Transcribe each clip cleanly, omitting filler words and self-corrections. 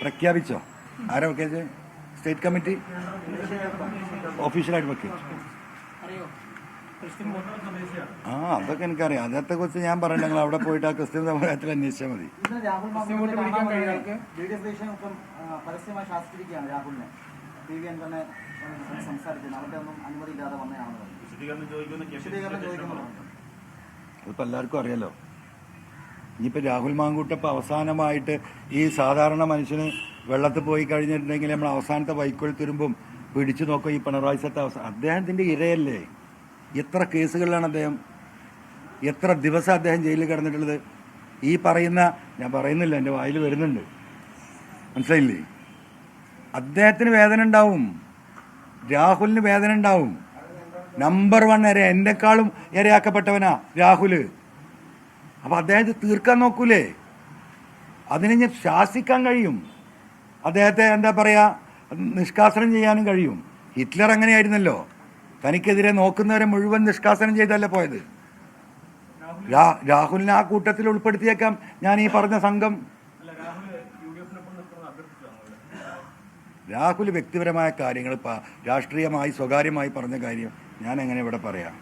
പ്രഖ്യാപിച്ചോ? ആരാ പ്രഖ്യാപിച്ചത്? State committee ഒഫീഷ്യലായിട്ട് പ്രഖ്യാപിച്ചു. അതൊക്കെ എനിക്കറിയാം. അതത്തെ കുറിച്ച് ഞാൻ പറയണ്ട. ഞങ്ങൾ അവിടെ പോയിട്ട് ആ ക്രിസ്ത്യൻ സമുദായത്തിൽ അന്വേഷിച്ചാൽ മതി. അതിപ്പോൾ എല്ലാവർക്കും അറിയാലോ. ഇനിയിപ്പോൾ രാഹുൽ മാങ്കൂട്ടപ്പോൾ അവസാനമായിട്ട് ഈ സാധാരണ മനുഷ്യന് വെള്ളത്തിൽ പോയി കഴിഞ്ഞിട്ടുണ്ടെങ്കിൽ നമ്മൾ അവസാനത്തെ വൈക്കോൽ തുരുമ്പും പിടിച്ചു നോക്കുക. ഈ പിണറായി സത്തെ അദ്ദേഹത്തിൻ്റെ ഇരയല്ലേ? എത്ര കേസുകളിലാണ് അദ്ദേഹം, എത്ര ദിവസം അദ്ദേഹം ജയിലിൽ കിടന്നിട്ടുള്ളത്? ഈ പറയുന്ന, ഞാൻ പറയുന്നില്ല, എൻ്റെ വായിൽ വരുന്നുണ്ട്, മനസ്സിലായില്ലേ? അദ്ദേഹത്തിന് വേദന ഉണ്ടാവും, രാഹുലിന് വേദന ഉണ്ടാവും. നമ്പർ 1 ഇര, എന്നെക്കാളും ഇരയാക്കപ്പെട്ടവനാ രാഹുല്. അപ്പം അദ്ദേഹത്തെ തീർക്കാൻ നോക്കൂലേ? അതിനെ ഞാൻ ശാസിക്കാൻ കഴിയും. അദ്ദേഹത്തെ എന്താ പറയുക, നിഷ്കാസനം ചെയ്യാനും കഴിയും. ഹിറ്റ്ലർ അങ്ങനെയായിരുന്നല്ലോ, തനിക്കെതിരെ നോക്കുന്നവരെ മുഴുവൻ നിഷ്കാസനം ചെയ്തല്ലേ പോയത്. രാഹുലിനെ ആ കൂട്ടത്തിൽ ഉൾപ്പെടുത്തിയേക്കാം ഞാൻ ഈ പറഞ്ഞ സംഘം. രാഹുൽ വ്യക്തിപരമായ കാര്യങ്ങൾ രാഷ്ട്രീയമായി സ്വകാര്യമായി പറഞ്ഞ കാര്യം ഞാൻ എങ്ങനെ ഇവിടെ പറയാം?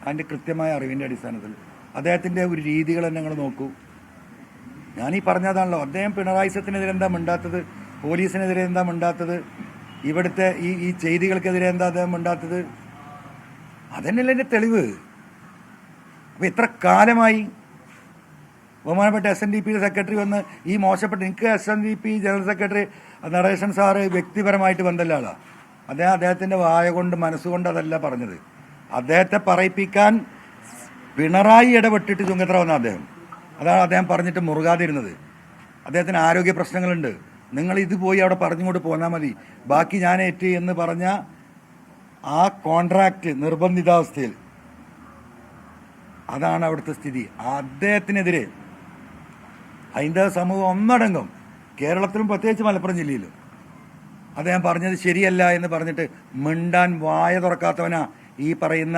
അതിൻ്റെ കൃത്യമായ അറിവിൻ്റെ അടിസ്ഥാനത്തിൽ അദ്ദേഹത്തിൻ്റെ ഒരു രീതികൾ തന്നെ നിങ്ങൾ നോക്കൂ. ഞാനീ പറഞ്ഞതാണല്ലോ, അദ്ദേഹം പിണറായി സത്തിനെതിരെ എന്താ മിണ്ടാത്തത്? പോലീസിനെതിരെ എന്താ മിണ്ടാത്തത്? ഇവിടുത്തെ ഈ ചെയ്തികൾക്കെതിരെ എന്താ അദ്ദേഹം മിണ്ടാത്തത്? അതന്നെയല്ലേ എൻ്റെ തെളിവ്. അപ്പം എത്ര കാലമായി ബഹുമാനപ്പെട്ട SNDP സെക്രട്ടറി വന്ന് ഈ മോശപ്പെട്ട, എനിക്ക് SNDP general secretary Natesan sir വ്യക്തിപരമായിട്ട് ബന്ധമുള്ള ആളാണ്. അദ്ദേഹത്തിൻ്റെ വായ കൊണ്ട് മനസ്സുകൊണ്ട് അതല്ല പറഞ്ഞത്. അദ്ദേഹത്തെ പറയിപ്പിക്കാൻ പിണറായി ഇടപെട്ടിട്ട് ചുങ്കത്ര വന്ന അദ്ദേഹം, അതാണ് അദ്ദേഹം പറഞ്ഞിട്ട് മുറുകാതിരുന്നത്. അദ്ദേഹത്തിന് ആരോഗ്യ പ്രശ്നങ്ങളുണ്ട്, നിങ്ങൾ ഇത് പോയി അവിടെ പറഞ്ഞുകൊണ്ട് പോന്നാൽ മതി, ബാക്കി ഞാൻ ഏറ്റ് എന്ന് പറഞ്ഞ ആ കോൺട്രാക്റ്റ് നിർബന്ധിതാവസ്ഥയിൽ, അതാണ് അവിടുത്തെ സ്ഥിതി. അദ്ദേഹത്തിനെതിരെ ഹൈന്ദവ സമൂഹം ഒന്നടങ്കം, കേരളത്തിലും പ്രത്യേകിച്ച് മലപ്പുറം ജില്ലയിലും, അദ്ദേഹം പറഞ്ഞത് ശരിയല്ല എന്ന് പറഞ്ഞിട്ട് മിണ്ടാൻ വായ തുറക്കാത്തവനാ ഈ പറയുന്ന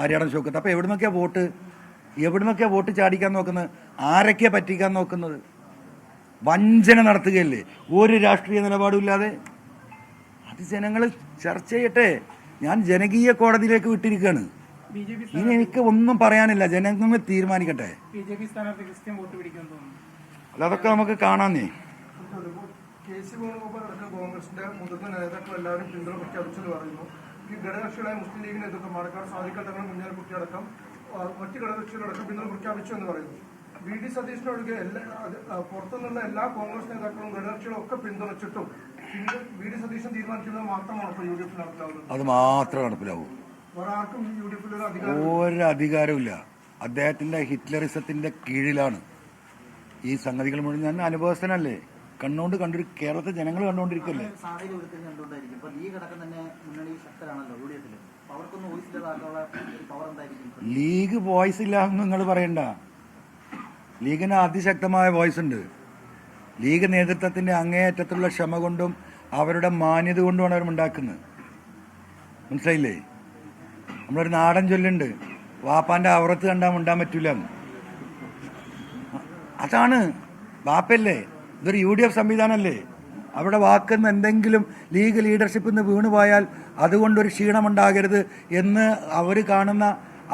ആര്യാടൻ ഷൗക്കത്ത്. അപ്പോൾ എവിടുന്നൊക്കെയാ വോട്ട് ചാടിക്കാൻ നോക്കുന്നത്? ആരൊക്കെയാ പറ്റിക്കാൻ നോക്കുന്നത്? വഞ്ചന നടത്തുകയല്ലേ, ഒരു രാഷ്ട്രീയ നിലപാടുമില്ലാതെ. അത് ജനങ്ങൾ ചർച്ച ചെയ്യട്ടെ. ഞാൻ ജനകീയ കോടതിയിലേക്ക് വിട്ടിരിക്കുകയാണ്. ഇനി എനിക്ക് ഒന്നും പറയാനില്ല, ജനങ്ങൾ തീരുമാനിക്കട്ടെ. അല്ല, അതൊക്കെ നമുക്ക് കാണാന്നേ. കോൺഗ്രസിന്റെ മുതിർന്ന നേതാക്കൾ എല്ലാവരും പിന്തുണ പ്രഖ്യാപിച്ചെന്ന് പറയുന്നു. ഈ ഘടകകക്ഷികളായ മുസ്ലിം ലീഗിന് എതിർക്കും മാടക്കാട് സാദിഖ് തങ്ങൾ മുന്നേറിക്കുട്ടിയടക്കം മറ്റ് ഘടകകക്ഷികളടക്കം പിന്തുണ പ്രഖ്യാപിച്ചു എന്ന് പറയുന്നു. VD സതീശനൊഴികെ പുറത്തുനിന്നുള്ള എല്ലാ കോൺഗ്രസ് നേതാക്കളും ഘടകകക്ഷികളും ഒക്കെ പിന്തുണച്ചിട്ടും VD സതീശൻ തീരുമാനിക്കുന്നത് മാത്രമാണ് ഇപ്പോൾ UDF നടപ്പിലാവുന്നത്. അത് മാത്രമേ നടപ്പിലാവൂ. ഒരാൾക്കും UDF ഒരു അധികാരമില്ല. അദ്ദേഹത്തിന്റെ ഹിറ്റ്ലറിസത്തിന്റെ കീഴിലാണ് ഈ സംഗതികൾ മുഴുവൻ. ഞാൻ അനുഭവസ്ഥനല്ലേ, കണ്ടൊരു കേരളത്തെ ജനങ്ങൾ കണ്ടുകൊണ്ടിരിക്കല്ലേ. ലീഗ് വോയിസ് ഇല്ല എന്ന് നിങ്ങൾ പറയണ്ട. ലീഗിന് അതിശക്തമായ വോയിസ് ഉണ്ട്. ലീഗ് നേതൃത്വത്തിന്റെ അങ്ങേയറ്റത്തുള്ള ക്ഷമ കൊണ്ടും അവരുടെ മാന്യത കൊണ്ടുമാണ് അവർ ഉണ്ടാക്കുന്നത്. മനസ്സിലായില്ലേ? നമ്മളൊരു നാടൻ ചൊല്ലുണ്ട്, വാപ്പാന്റെ അവറത്ത് കണ്ടാൽ മിണ്ടാൻ പറ്റൂല. അതാണ് വാപ്പല്ലേ, ഇതൊരു UDF സംവിധാനമല്ലേ. അവിടെ വാക്കുന്ന എന്തെങ്കിലും ലീഗ് ലീഡർഷിപ്പിൽ നിന്ന് വീണുപോയാൽ അതുകൊണ്ടൊരു ക്ഷീണമുണ്ടാകരുത് എന്ന് അവർ കാണുന്ന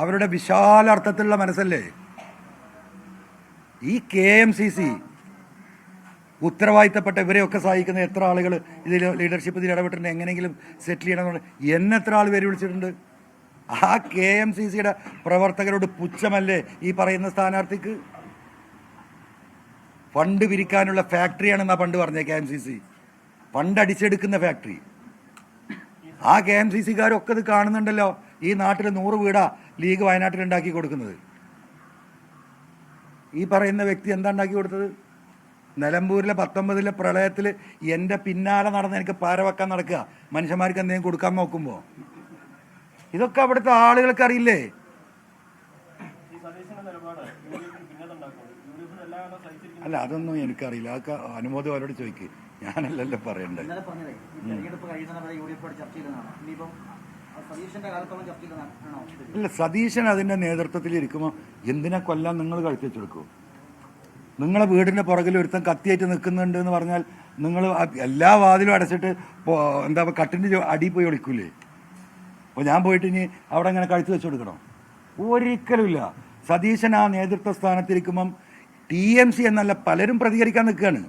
അവരുടെ വിശാല അർത്ഥത്തിലുള്ള മനസ്സല്ലേ. ഈ KMCC ഉത്തരവാദിത്തപ്പെട്ട ഇവരെയൊക്കെ സഹായിക്കുന്ന എത്ര ആളുകൾ ഇതിൽ ലീഡർഷിപ്പ് ഇതിൽ ഇടപെട്ടിട്ടുണ്ട്, എങ്ങനെയെങ്കിലും സെറ്റിൽ ചെയ്യണമെന്ന് എന്നെത്ര ആൾ പേര് വിളിച്ചിട്ടുണ്ട്. ആ KMCCയുടെ പ്രവർത്തകരോട് പുച്ഛമല്ലേ ഈ പറയുന്ന സ്ഥാനാർത്ഥിക്ക്? ഫണ്ട് പിരിക്കാനുള്ള ഫാക്ടറിയാണെന്നാ പണ്ട് പറഞ്ഞ KMCC, ഫണ്ട് അടിച്ചെടുക്കുന്ന ഫാക്ടറി. ആ KMCCക്കാരൊക്കെ ഇത് കാണുന്നുണ്ടല്ലോ. ഈ നാട്ടിൽ 100 വീടാ ലീഗ് വയനാട്ടിൽ ഉണ്ടാക്കി കൊടുക്കുന്നത്. ഈ പറയുന്ന വ്യക്തി എന്താ ഉണ്ടാക്കി കൊടുത്തത്? നിലമ്പൂരിലെ 19 പ്രളയത്തിൽ എൻ്റെ പിന്നാലെ നടന്ന് എനിക്ക് പാര വെക്കാൻ നടക്കുക, മനുഷ്യന്മാർക്ക് എന്തെങ്കിലും കൊടുക്കാൻ നോക്കുമ്പോൾ. ഇതൊക്കെ അവിടുത്തെ ആളുകൾക്ക് അറിയില്ലേ? അല്ല, അതൊന്നും എനിക്കറിയില്ല. അതൊക്കെ അനുമോദം അവരോട് ചോദിക്കുക, ഞാനല്ലല്ലോ പറയണ്ടേ. ഇല്ല, സതീശൻ അതിന്റെ നേതൃത്വത്തിൽ ഇരിക്കുമ്പോൾ എന്തിനാ കൊല്ലാൻ നിങ്ങൾ കഴുത്തിച്ചെടുക്കൂ? നിങ്ങളെ വീടിന്റെ പുറകിൽ ഒരുത്തൻ കത്തിയായിട്ട് നിൽക്കുന്നുണ്ട് എന്ന് പറഞ്ഞാൽ നിങ്ങൾ എല്ലാ വാതിലും അടച്ചിട്ട് എന്താ കട്ടിന്റെ അടി പോയി ഒളിക്കൂലേ? അപ്പോൾ ഞാൻ പോയിട്ട് ഇനി അവിടെ ഇങ്ങനെ കഴുത്ത് വെച്ച് കൊടുക്കണോ? ഒരിക്കലുമില്ല. സതീശൻ ആ നേതൃത്വ സ്ഥാനത്തിരിക്കുമ്പം TMC എന്നല്ല പലരും പ്രതികരിക്കാൻ നിൽക്കുകയാണ്.